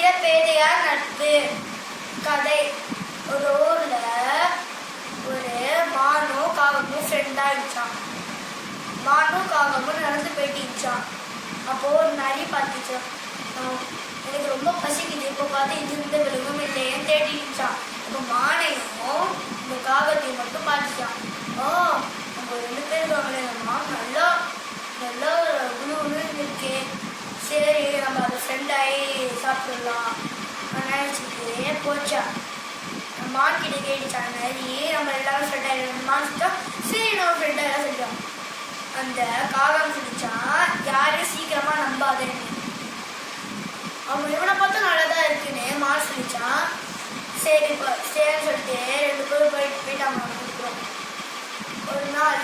ஆகிற பேதையார் நட்பு. கதை. ஒரு ஊர்ல ஒரு மானும் காகமும் ஃப்ரெண்டா இருந்துச்சான். மானும் காகமும் நடந்து போயிட்டுச்சான். அப்போ ஒரு நரி பார்த்துச்சான். எனக்கு ரொம்ப பசிக்குது, இப்போ பார்த்து இது இந்த விலங்கும் இல்லையேன்னு தேடிச்சான். இப்போ மானையும் இந்த காகத்தையும் மட்டும் பார்த்துச்சான். நம்ம 2 பேர் இருக்காங்களேம்மா, நல்லா நல்லா குழுன்னு இருக்கே, சரி நம்ம அதை ஃப்ரெண்டாகி சாப்பிடலாம் நினச்சிட்டு போச்சா. மான் கிட்ட கேட்டுச்சான் நரி, நம்ம எல்லாரும் ஃப்ரெண்டாக மான்ட்டா, சரி நம்ம ஃப்ரெண்டாக செஞ்சோம். அந்த காகம் சொல்லிச்சான், யாரையும் சீக்கிரமா நம்பாதேன்னு. அவங்க இவனை பார்த்தா நல்லதான் இருக்குன்னு மான் சொல்லிச்சான். சரின்னு சொல்லிட்டு 2 பேரும் போயிட்டாங்க. ஒரு நாள்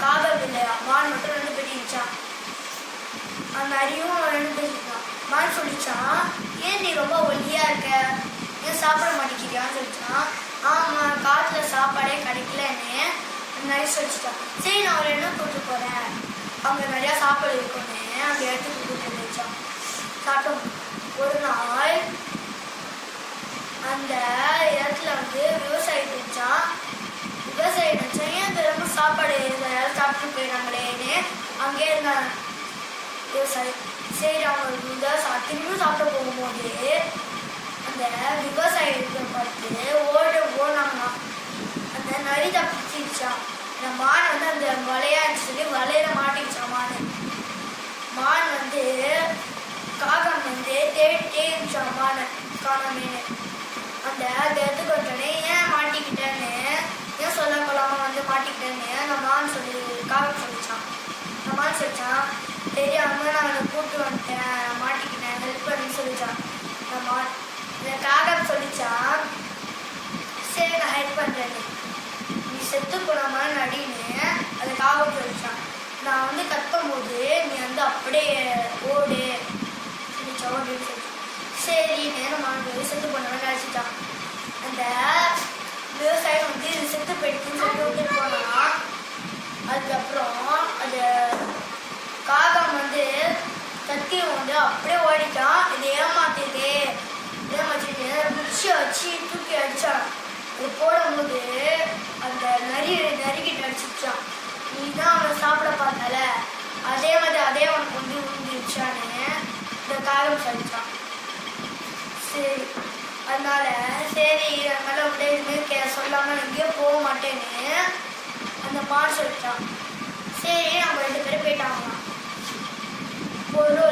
காகம் இல்லையா, மான் மட்டும் 2 பேட்டிச்சான். அந்த நரியும் 2 பேசிட்டான். மான் சொல்லிச்சான், ஏன் நீ ரொம்ப ஒல்லியா இருக்க, ஏன் சாப்பிட மாட்டேங்கிறியான்னு சொல்லிச்சான். ஆமா, காட்டுல சாப்பாடே கிடைக்கலன்னு நரி சொல்லிச்சிட்டான். சரி நான் ஒரு இடம் கூப்பிட்டு போறேன், அங்க நிறைய சாப்பாடு இருக்குன்னு அந்த இடத்துக்கு கூப்பிட்டு வந்துச்சான். சாப்பிட்டோம். ஒரு நாள் அந்த இடத்துல விவசாயி இருந்துச்சான். விவசாயி நினைச்சா, ஏன் தினமும் சாப்பாடு யாரும் சாப்பிட்டு போயிடறாங்களேன்னு அங்கே இருந்தாங்க விவசாயி. சரி அவங்க திரும்பியும் சாப்பிட போகும்போது அந்த விவசாயி இருக்கிற பார்த்து ஓடினாங்கன்னா அந்த நரி தப்பிச்சிருச்சான். அந்த மான் அந்த வலையான்னு சொல்லி வலையில மாட்டிக்கிச்சான். மான் காகம் தேடிட்டே இருந்துச்சான் மானை காணாமேன்னு. அந்த இடத்துக்கு வந்தோடனே ஏன் மாட்டிக்கிட்டேன்னு, ஏன் சொல்ல கொள்ளாம மாட்டிக்கிட்டேன்னு அந்த மான் காகம் சொல்லிச்சான். அந்த மான் சொல்லிச்சான், தெரியாம நான் அவனை கூப்பிட்டு வந்துட்டேன், மாட்டிக்கிட்டேன், ஹெல்ப் பண்ணி சொல்லிச்சான். அந்த மான் இந்த காகம் சொல்லிச்சான், சரி நான் ஹெல்ப் பண்றேன்னு, நீ செத்து போனாம நடின்னு அந்த காகம் சொல்லிச்சான். நான் கத்தும் போது நீ அப்படியே ஓடு சொல்லிச்சான். அப்படின்னு சொல்லி சரின்னு நம்ம செத்து போனவன் நினைச்சிட்டான். அந்த விவசாயம் இது செத்து போயிடுச்சுன்னு சொல்லி விட்டுட்டு போனான். அதுக்கப்புறம் அந்த காகம் கத்தியும் அப்படியே ஓடிட்டான். இதை ஏமாத்திட்டு குச்சியை வச்சு தூக்கி அடிச்சான். அது போடும்போது அந்த நரிக்கிட்ட அடிச்சிச்சான். நீ தான் அவனை சாப்பிட பார்த்தால, அதே மாதிரி அதே அவனுக்கு விழுந்துருச்சான்னு இந்த காகம் சொல்லிச்சான். சரி, அதனால சரி அதனால அப்படியே சொல்லாம எங்கேயோ போக மாட்டேன்னு அந்த மான் சொல்லிட்டான். சரி நம்ம 2 பேரும் போயிட்டாங்களாம். ஒரு